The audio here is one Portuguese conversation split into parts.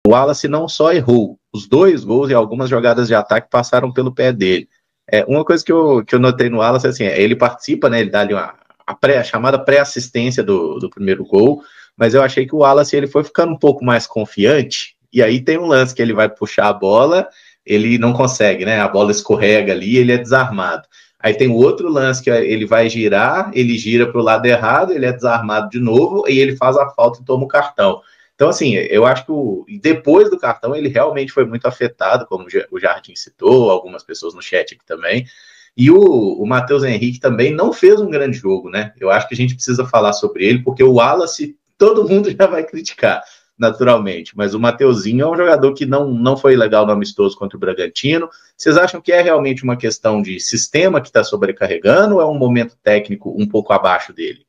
o Wallace não só errou, os 2 gols e algumas jogadas de ataque passaram pelo pé dele. Uma coisa que eu notei no Wallace, assim, ele participa, né, ele dá ali a chamada pré-assistência do primeiro gol, mas eu achei que o Wallace ele foi ficando um pouco mais confiante, e aí tem um lance que ele vai puxar a bola, ele não consegue, né, a bola escorrega ali, ele é desarmado. Aí tem o outro lance que ele vai girar, ele gira para o lado errado, ele é desarmado de novo, e ele faz a falta e toma o cartão. Então, assim, eu acho que depois do cartão ele realmente foi muito afetado, como o Jardim citou, algumas pessoas no chat aqui também. E o Matheus Henrique também não fez um grande jogo, né? Eu acho que a gente precisa falar sobre ele, porque o Wallace, todo mundo já vai criticar, naturalmente. Mas o Mateuzinho é um jogador que não foi legal no amistoso contra o Bragantino. Vocês acham que é realmente uma questão de sistema que está sobrecarregando ou é um momento técnico um pouco abaixo dele?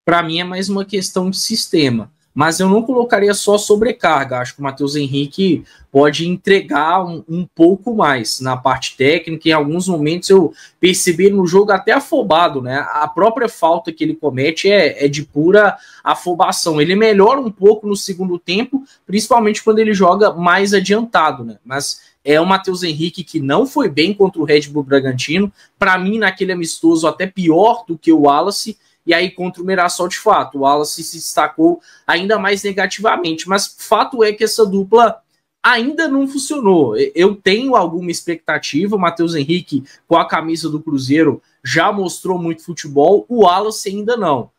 Para mim é mais uma questão de sistema, mas eu não colocaria só sobrecarga. Acho que o Matheus Henrique pode entregar um pouco mais na parte técnica. Em alguns momentos eu percebi no jogo até afobado, né? A própria falta que ele comete é de pura afobação. Ele melhora um pouco no segundo tempo, principalmente quando ele joga mais adiantado, né? Mas é o Matheus Henrique que não foi bem contra o Red Bull Bragantino. Para mim, naquele amistoso, até pior do que o Wallace. E aí, contra o Mirassol, de fato, o Wallace se destacou ainda mais negativamente. Mas fato é que essa dupla ainda não funcionou. Eu tenho alguma expectativa. O Matheus Henrique, com a camisa do Cruzeiro, já mostrou muito futebol. O Wallace ainda não.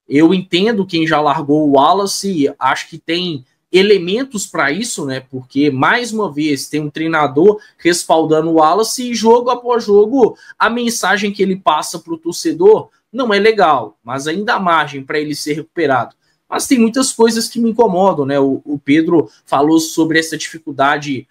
Eu entendo quem já largou o Wallace. Acho que tem elementos para isso, né? Porque, mais uma vez, tem um treinador respaldando o Wallace e jogo após jogo, a mensagem que ele passa para o torcedor não é legal, mas ainda há margem para ele ser recuperado. Mas tem muitas coisas que me incomodam, né? O Pedro falou sobre essa dificuldade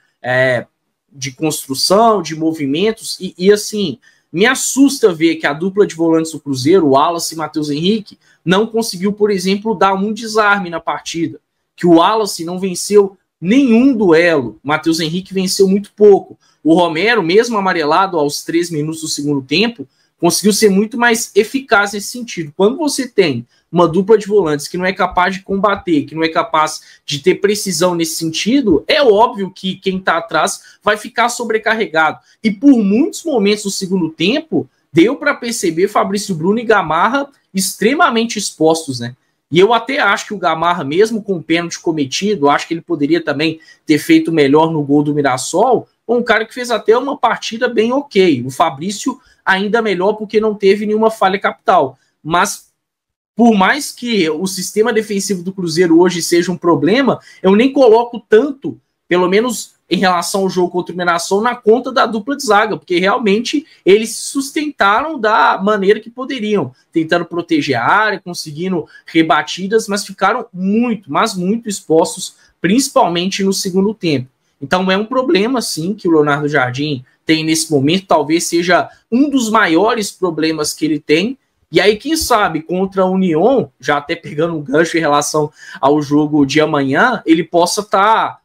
de construção, de movimentos, e assim, me assusta ver que a dupla de volantes do Cruzeiro, o Wallace e Matheus Henrique, não conseguiu, por exemplo, dar um desarme na partida. Que o Wallace não venceu nenhum duelo, o Matheus Henrique venceu muito pouco. O Romero, mesmo amarelado aos 3 minutos do segundo tempo, conseguiu ser muito mais eficaz nesse sentido. Quando você tem uma dupla de volantes que não é capaz de combater, que não é capaz de ter precisão nesse sentido, é óbvio que quem está atrás vai ficar sobrecarregado. E por muitos momentos do segundo tempo, deu para perceber Fabrício Bruno e Gamarra extremamente expostos, né? E eu até acho que o Gamarra, mesmo com o pênalti cometido, acho que ele poderia também ter feito melhor no gol do Mirassol, um cara que fez até uma partida bem ok. O Fabrício ainda melhor porque não teve nenhuma falha capital. Mas por mais que o sistema defensivo do Cruzeiro hoje seja um problema, eu nem coloco tanto, pelo menos em relação ao jogo contra o Mirassol, na conta da dupla de zaga, porque realmente eles se sustentaram da maneira que poderiam, tentando proteger a área, conseguindo rebatidas, mas ficaram muito, mas muito expostos, principalmente no segundo tempo. Então é um problema, sim, que o Leonardo Jardim tem nesse momento, talvez seja um dos maiores problemas que ele tem. E aí, quem sabe, contra a União, já até pegando um gancho em relação ao jogo de amanhã, ele possa estar,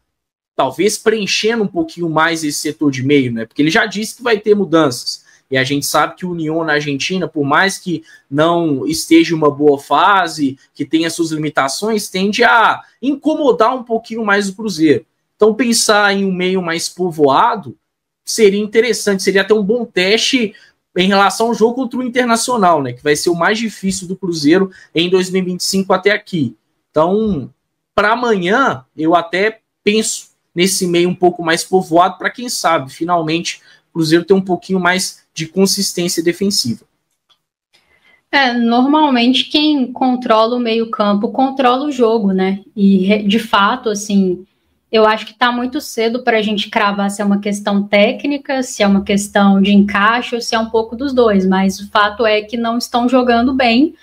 talvez, preenchendo um pouquinho mais esse setor de meio, né? Porque ele já disse que vai ter mudanças. E a gente sabe que o União na Argentina, por mais que não esteja em uma boa fase, que tenha suas limitações, tende a incomodar um pouquinho mais o Cruzeiro. Então, pensar em um meio mais povoado seria interessante, seria até um bom teste em relação ao jogo contra o Internacional, né, que vai ser o mais difícil do Cruzeiro em 2025 até aqui. Então, para amanhã, eu até penso nesse meio um pouco mais povoado, para quem sabe, finalmente, o Cruzeiro ter um pouquinho mais de consistência defensiva. Normalmente quem controla o meio-campo controla o jogo, né? E, de fato, assim, eu acho que está muito cedo para a gente cravar se é uma questão técnica, se é uma questão de encaixe ou se é um pouco dos dois, mas o fato é que não estão jogando bem,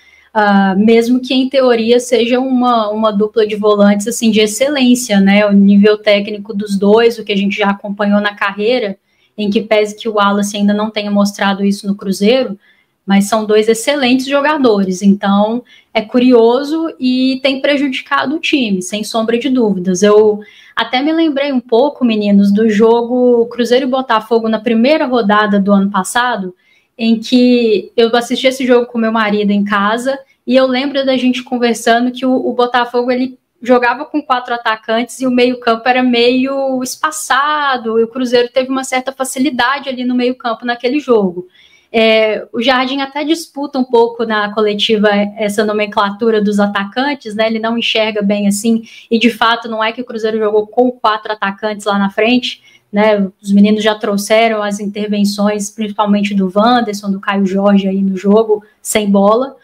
mesmo que em teoria seja uma dupla de volantes assim, de excelência, né? O nível técnico dos dois, o que a gente já acompanhou na carreira, em que pese que o Wallace ainda não tenha mostrado isso no Cruzeiro, mas são dois excelentes jogadores, então é curioso e tem prejudicado o time, sem sombra de dúvidas. Eu até me lembrei um pouco, meninos, do jogo Cruzeiro e Botafogo na primeira rodada do ano passado, em que eu assisti esse jogo com meu marido em casa, e eu lembro da gente conversando que o Botafogo, ele jogava com 4 atacantes e o meio-campo era meio espaçado, e o Cruzeiro teve uma certa facilidade ali no meio-campo naquele jogo. O Jardim até disputa um pouco na coletiva essa nomenclatura dos atacantes, né? Ele não enxerga bem assim, e de fato não é que o Cruzeiro jogou com 4 atacantes lá na frente, né? Os meninos já trouxeram as intervenções, principalmente do Wanderson, do Caio Jorge aí no jogo, sem bola.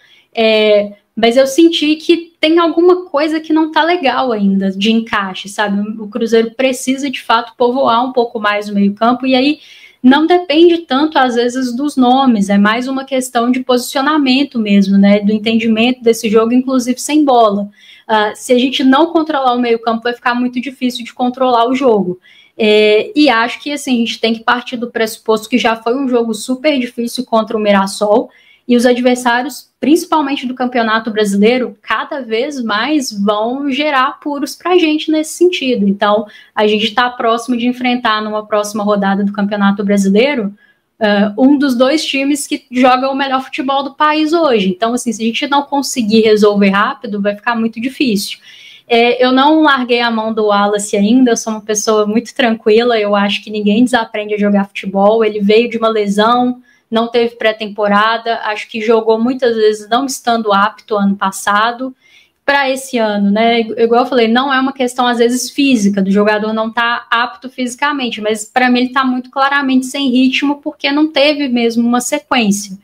Mas eu senti que tem alguma coisa que não tá legal ainda de encaixe, sabe? O Cruzeiro precisa, de fato, povoar um pouco mais o meio-campo, e aí não depende tanto, às vezes, dos nomes, é mais uma questão de posicionamento mesmo, né? Do entendimento desse jogo, inclusive sem bola. Se a gente não controlar o meio-campo, vai ficar muito difícil de controlar o jogo. E acho que, assim, a gente tem que partir do pressuposto que já foi um jogo super difícil contra o Mirassol, e os adversários, principalmente do Campeonato Brasileiro, cada vez mais vão gerar apuros para a gente nesse sentido. Então, a gente está próximo de enfrentar, numa próxima rodada do Campeonato Brasileiro, um dos 2 times que joga o melhor futebol do país hoje. Então, assim, se a gente não conseguir resolver rápido, vai ficar muito difícil. Eu não larguei a mão do Wallace ainda, eu sou uma pessoa muito tranquila, eu acho que ninguém desaprende a jogar futebol. Ele veio de uma lesão, não teve pré-temporada, acho que jogou muitas vezes não estando apto ano passado para esse ano, né? Igual eu falei, não é uma questão às vezes física, do jogador não estar apto fisicamente, mas para mim ele está muito claramente sem ritmo porque não teve mesmo uma sequência.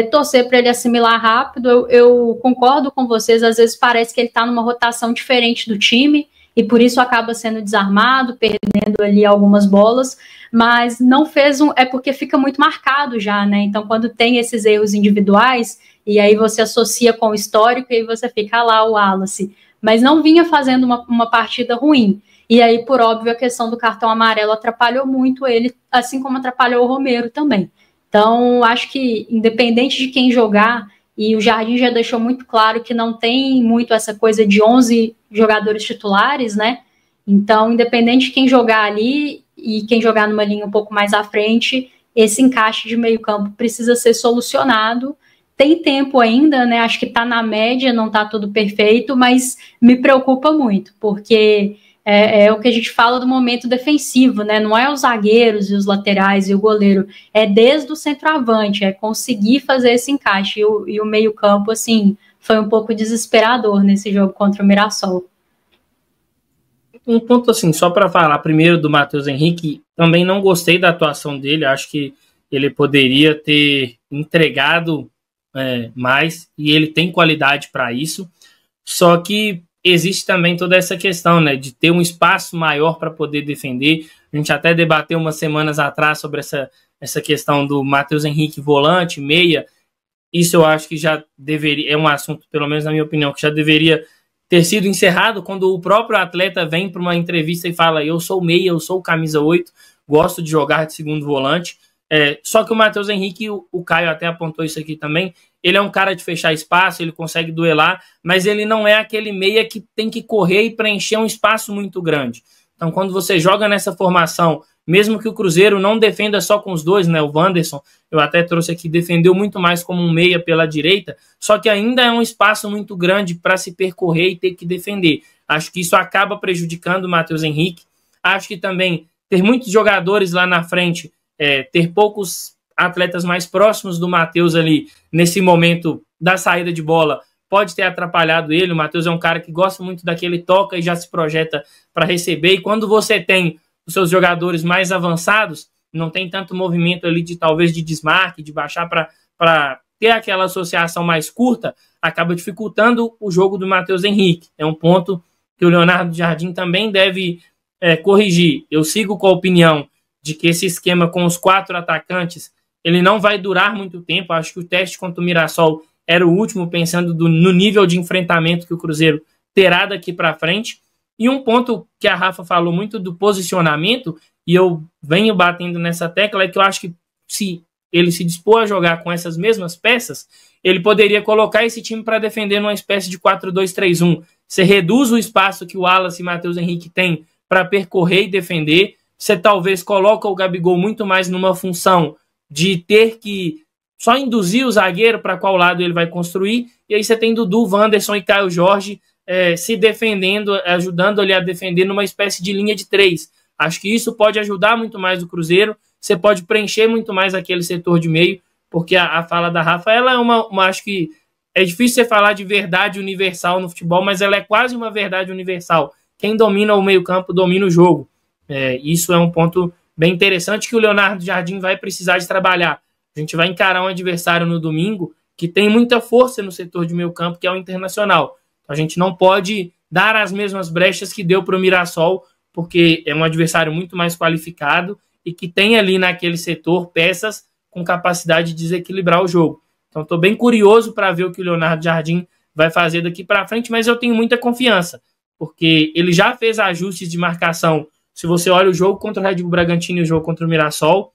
Torcer para ele assimilar rápido, eu concordo com vocês, às vezes parece que ele está numa rotação diferente do time, e por isso acaba sendo desarmado, perdendo ali algumas bolas, mas não fez é porque fica muito marcado já, né? Então, quando tem esses erros individuais, e aí você associa com o histórico, e aí você fica lá, o Wallace, mas não vinha fazendo uma partida ruim. E aí, por óbvio, a questão do cartão amarelo atrapalhou muito ele, assim como atrapalhou o Romero também. Então, acho que, independente de quem jogar, e o Jardim já deixou muito claro que não tem muito essa coisa de 11 jogadores titulares, né? Então, independente de quem jogar ali e quem jogar numa linha um pouco mais à frente, esse encaixe de meio campo precisa ser solucionado. Tem tempo ainda, né? Acho que tá na média, não tá tudo perfeito, mas me preocupa muito, porque é o que a gente fala do momento defensivo, né? Não é os zagueiros e os laterais e o goleiro, é desde o centroavante, é conseguir fazer esse encaixe. E o meio-campo, assim, foi um pouco desesperador nesse jogo contra o Mirassol. Um ponto, assim, só para falar primeiro do Matheus Henrique, também não gostei da atuação dele, acho que ele poderia ter entregado mais, e ele tem qualidade para isso, só que existe também toda essa questão, né, de ter um espaço maior para poder defender. A gente até debateu umas semanas atrás sobre essa questão do Matheus Henrique volante, meia. Isso eu acho que já deveria, é um assunto, pelo menos na minha opinião, que já deveria ter sido encerrado quando o próprio atleta vem para uma entrevista e fala: eu sou meia, eu sou camisa 8, gosto de jogar de segundo volante. Só que o Matheus Henrique, o Caio até apontou isso aqui também, ele é um cara de fechar espaço, ele consegue duelar, mas ele não é aquele meia que tem que correr e preencher um espaço muito grande. Então, quando você joga nessa formação, mesmo que o Cruzeiro não defenda só com os 2, né, o Wanderson, eu até trouxe aqui, defendeu muito mais como um meia pela direita, só que ainda é um espaço muito grande para se percorrer e ter que defender. Acho que isso acaba prejudicando o Matheus Henrique. Acho que também ter muitos jogadores lá na frente, ter poucos atletas mais próximos do Matheus ali, nesse momento da saída de bola, pode ter atrapalhado ele. O Matheus é um cara que gosta muito daquele toca e já se projeta para receber, e quando você tem os seus jogadores mais avançados, não tem tanto movimento ali de talvez de desmarque, de baixar para ter aquela associação mais curta, acaba dificultando o jogo do Matheus Henrique. É um ponto que o Leonardo Jardim também deve corrigir. Eu sigo com a opinião de que esse esquema com os 4 atacantes, ele não vai durar muito tempo. Acho que o teste contra o Mirassol era o último, pensando no nível de enfrentamento que o Cruzeiro terá daqui para frente. E um ponto que a Rafa falou muito do posicionamento, e eu venho batendo nessa tecla, é que eu acho que se ele se dispor a jogar com essas mesmas peças, ele poderia colocar esse time para defender numa espécie de 4-2-3-1. Você reduz o espaço que o Wallace e Matheus Henrique têm para percorrer e defender. Você talvez coloca o Gabigol muito mais numa função de ter que só induzir o zagueiro para qual lado ele vai construir, e aí você tem Dudu, Wanderson e Caio Jorge se defendendo, ajudando ali a defender numa espécie de linha de 3. Acho que isso pode ajudar muito mais o Cruzeiro, você pode preencher muito mais aquele setor de meio, porque a fala da Rafa, ela é acho que é difícil você falar de verdade universal no futebol, mas ela é quase uma verdade universal. Quem domina o meio-campo domina o jogo. Isso é um ponto bem interessante que o Leonardo Jardim vai precisar de trabalhar. A gente vai encarar um adversário no domingo que tem muita força no setor de meio-campo, que é o Internacional. A gente não pode dar as mesmas brechas que deu para o Mirassol, porque é um adversário muito mais qualificado e que tem ali naquele setor peças com capacidade de desequilibrar o jogo. Então estou bem curioso para ver o que o Leonardo Jardim vai fazer daqui para frente, mas eu tenho muita confiança, porque ele já fez ajustes de marcação. Se você olha o jogo contra o Red Bull Bragantino e o jogo contra o Mirassol,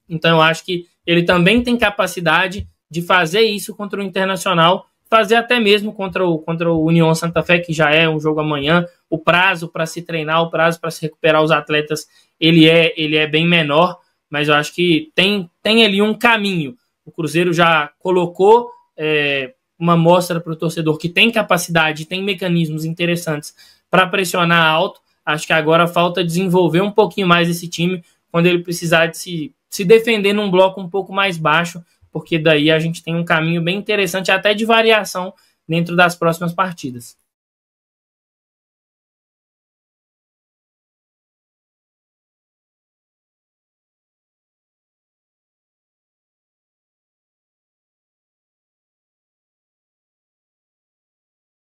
então eu acho que ele também tem capacidade de fazer isso contra o Internacional, fazer até mesmo contra o União Santa Fé, que já é um jogo amanhã. O prazo para se treinar, o prazo para se recuperar os atletas, ele é bem menor, mas eu acho que tem ali um caminho. O Cruzeiro já colocou uma mostra para o torcedor que tem capacidade, tem mecanismos interessantes para pressionar alto. Acho que agora falta desenvolver um pouquinho mais esse time, quando ele precisar de se defender num bloco um pouco mais baixo, porque daí a gente tem um caminho bem interessante, até de variação dentro das próximas partidas.